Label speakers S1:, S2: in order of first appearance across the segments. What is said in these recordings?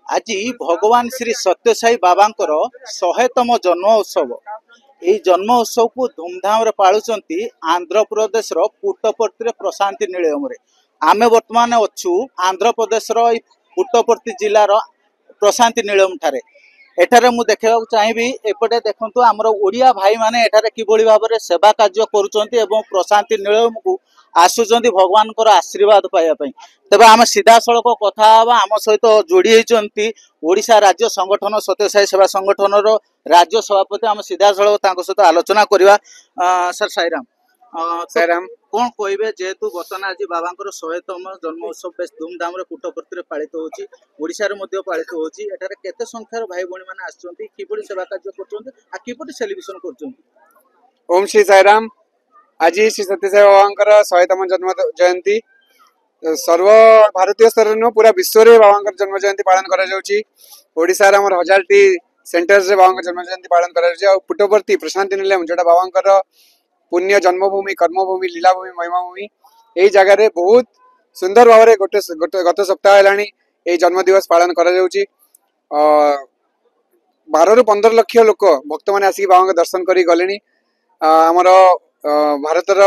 S1: आज भगवान श्री सत्यसाई बाबांकर 100तम जन्म उत्सव। यही जन्म उत्सव को धूमधाम पालुंट आंध्र प्रदेश पुट्टपर्ती प्रशांति निलयम। आमे वर्तमान अच्छु आंध्र प्रदेश पुट्टपर्ती जिलार प्रशांति निलयम ठारे। एठारे मु देखा चाहिए एपटे देखु आमर ओडिया भाई माने एठारे किभली भाव में सेवा कार्य करुँच प्रशांति निलयम को आसुचंती भगवान आशीर्वाद पाइबापी। तेज आम सीधा सड़क कथा आम सहित जोड़ी होती ओडिशा राज्य संगठन सत्यसाई सेवा संगठन राज्य सभापति आम सीधा सड़क सहित आलोचना करवा। सर साईराम
S2: साईराम
S1: कौन कहे जेहेतु बर्तमान आज बाबा 100तम जन्म उत्सव बेस धूमधाम पुट्टपर्ती पालित होशार पालित होते संख्यार भाई भाई मैंने आसपरि सेवा कार्य कर सेलिब्रेशन कर।
S2: ओम श्री साईराम। आज श्री सत्यसाई बाबा 100तम जन्म जयंती सर्व भारतीय स्तर न पूरा विश्व रे बाबा जन्म जयंती पालन करा। हजार टी सेंटर्स रे बाबा जन्म जयंती पालन करा। पुट्टपर्ती प्रशांति निलयम जोटा बाबा पुण्य जन्मभूमि कर्मभूमि लीलाभूमि महिमाभूमि यही जगह बहुत सुंदर भाव गत सप्ताह है जन्म दिवस पालन करा। 12 ରୁ 15 लक्ष लोक भक्त मैंने आसिक बाबा दर्शन कर गले। आमर भारतर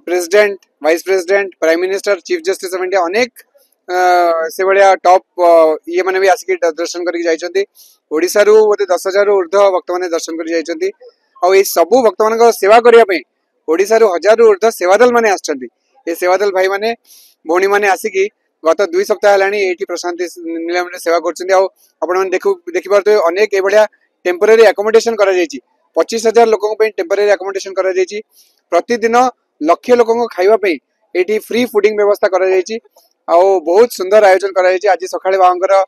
S2: president vice president prime minister chief justice of India अनेक से भाया टॉप ये मैंने भी आसिक दर्शन करके ओडिशा रु बोधे 10,000 ऊर्ध्व भक्त मैंने दर्शन कर सबू भक्त मान सेवा करने ओडिशा रु 1000 ରୁ ऊर्ध्व सेवादल मैंने आए। सेवादल भाई मैंने भौणी मैंने आसिक गत 2 सप्ताह है प्रशांति निलयम सेवा कर देखिए अनेक ये टेम्पोरारी अकोमोडेशन कर 25,000 लोक टेम्पोरारी अकोमोडेशन कर प्रतिदिन लक्ष लोक खावाई ये फ्री फूडिंग व्यवस्था कर बहुत सुंदर आयोजन कर। आज सकाଳେ बाबा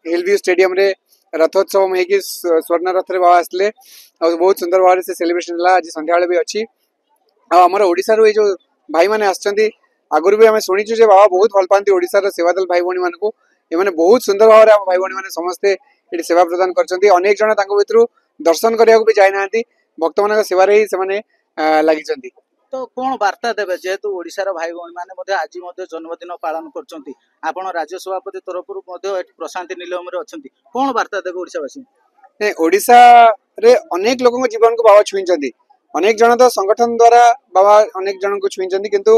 S2: हिलव्यू स्टेडियम रे रथोत्सव होगी स्वर्ण रथ रे बाबा आसले बहुत सुंदर भाव से सेलिब्रेशन है। आज संध्या भी अच्छी आमर ओडिशा रो जो भाई मैंने आसचंती आगुरी भी आम शुणीचु जे बाबा बहुत भल पाती ओडिशार सेवादल भाई भाई मानक ये बहुत सुंदर भाव में भाई भाई मैंने समस्ते ये सेवा प्रदान कर। अनेक जन भर दर्शन करने भी जाना भक्त मान सेवार ही से लगी।
S1: तो कौन वार्ता देवे जेहेतु ओडिशार भाई भाई मैंने आज जन्मदिन पालन कर राज्य सभापति तरफ प्रशांति निलयम अच्छा कौन वार्ता देवे ओडिशावासी।
S2: ओडिशा रे अनेक लोगों जीवन को बाबा छुई अनेक जन तो संगठन द्वारा बाबा अनेक जन को छुई किंतु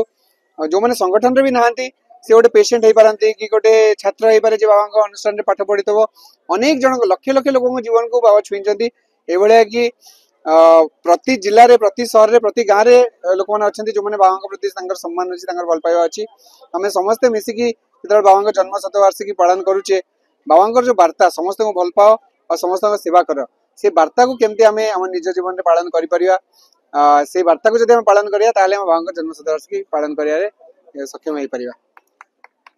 S2: जो मैंने संगठन रे भी नहांती से गोटे पेशेंट हो पारती कि गोटे छात्र हो पारे बाबा अनुष्ठान में पाठ पढ़ी थो अनेक जन लक्ष लक्ष लोगों जीवन को बाबा छुई ये कि प्रति जिले में प्रति सहर में प्रति गाँव में लोक मैंने अच्छा जो मैंने बाबा प्रति सम्मान अच्छी भल पाइबा अच्छी आम समस्ते मिसिकी जो बाबा जन्म शतवार्षिकी पालन करुचे बाबा जो वार्ता समस्त को भल पाओ और समस्त सेवा कर से वार्ता को केमती आम आम निज जीवन में पालन करा से वार्ता को जब पालन करिया बाबा जन्म शतवार्षिकी पालन कर सक्षम हो पार।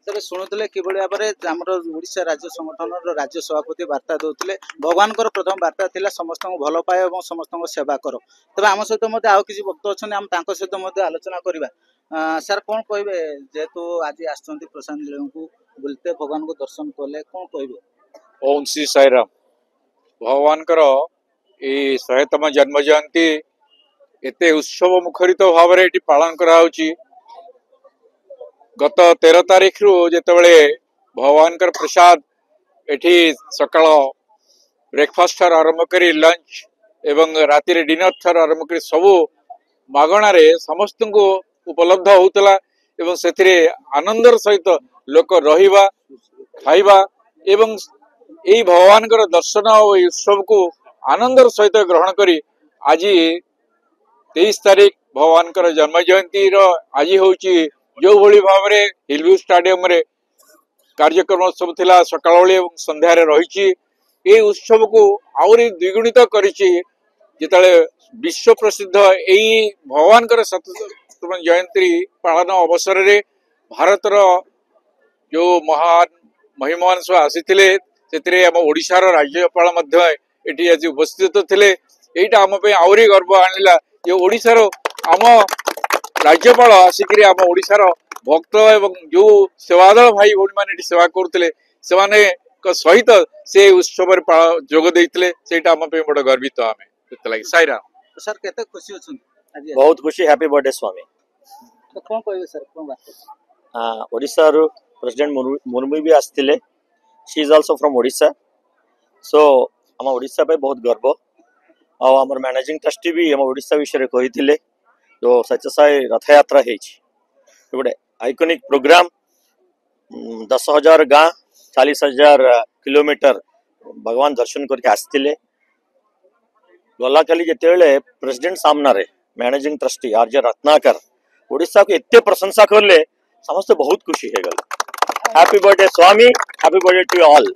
S1: तेरे शुणुले कि भाव में ओडिशा राज्य संगठन राज्य सभापति वार्ता दौले भगवान प्रथम वार्ता था समस्त भल पाए और समस्त सेवा कर। तेज आम सहित आउ कि भक्त अच्छा आम सहित आलोचना करवा। सर कौन कहे जेहेतु आज आसचंती प्रशांत निलयम को बुलते भगवान को दर्शन कले कौन कहे।
S3: ओम श्री साईराम। भगवान 100तम जन्म जयंती एते उत्सव मुखरित भाव में पालन करा। गत 13 तारीख रु जेतबेले भगवान प्रसाद एठी सकाळ ब्रेकफास्ट ठार आरंभ करी लंच एवं राति रे डिनर ठार आरंभ करी सबु मागणा रे समस्त को उपलब्ध होतला एवं सेथिरे आनंदर सहित लोक रहिबा खाइबा एवं एई भगवान दर्शन और उत्सव को आनंदर सहित ग्रहण करी आज 23 तारीख भगवान जन्म जयंती आज होची जो भली भाव में हिलव्यू स्टेडियम रे कार्यक्रम सब थिला सकाळोली एवं संध्या रे रही ये उत्सव को आउरी द्विगुणित करिछि जेतले विश्व प्रसिद्ध एई भगवान 100तम जयंती पालन अवसर रे भारतर जो महान महिमान सब आसीथिले सेतिरे हम ओडिशार राज्यपाल मध्य एटी आज उपस्थित थिले। एटा हम पे आउरी गर्व आनिला जे ओडिशार आम राज्यपाल आसिक आम ओडिशार भक्त एवं जो सेवादल भाई भाई मैंने सेवा करते सहित से उत्सव जोग देते बड़ गर्वित आम लगे। साईराम।
S1: सर केते खुशी अच्छे
S4: बहुत खुशी हैप्पी बर्थडे स्वामी।
S1: तो कौन कहे सर कौन बात
S4: ओडिशा प्रेसिडेंट मुर्मू भी आसते she is also from Odisha so आम ओडिशा पे बहुत गर्व आम मैनेजिंग ट्रस्टी भी आम ओडिशा विषय कही जो सत्यसाई रथ यात्रा गोटे आइकनिक प्रोग्राम 10,000 गाँ 40,000 किलोमीटर भगवान दर्शन करके आसते गला काली जिते प्रेसिडेंट सामना रे managing trustee R J Ratnakar Odisha को एते प्रशंसा करले समस्त बहुत खुशी है गल happy birthday Swami happy birthday to all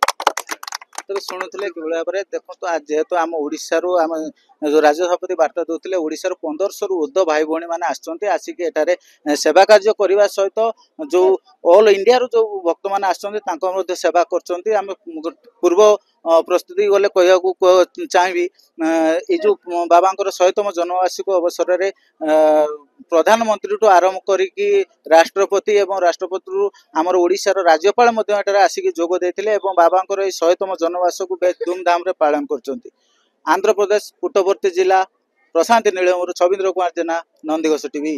S1: तो शुणुले कि भाव में देखो आज जेहेतु आम ओडिशारू आम जो राज्य सभापति वार्ता दूसरे ओडिशार 1500 ऊर्ध्व भाई भौणी मैंने आसिक एठारे सेवा कार्य करने सहित जो ऑल इंडिया रो जो भक्त मैंने आसते सेवा कर पूर्व प्रस्तुति गले कह चाहिए ये जो बाबा 100तम जन्मवार्षिक अवसर में प्रधानमंत्री ठू आरंभ करी राष्ट्रपति एवं राष्ट्रपति आमर ओडिशार राज्यपाल आसिक जोग देते बाबा 100तम जन्मवार्ष को बेस धूमधाम रे पालन कर आंध्र प्रदेश पुट्टपर्ती जिला प्रशांति नीलम छविंद्र कुमार जेना नंदीघोष टीवी।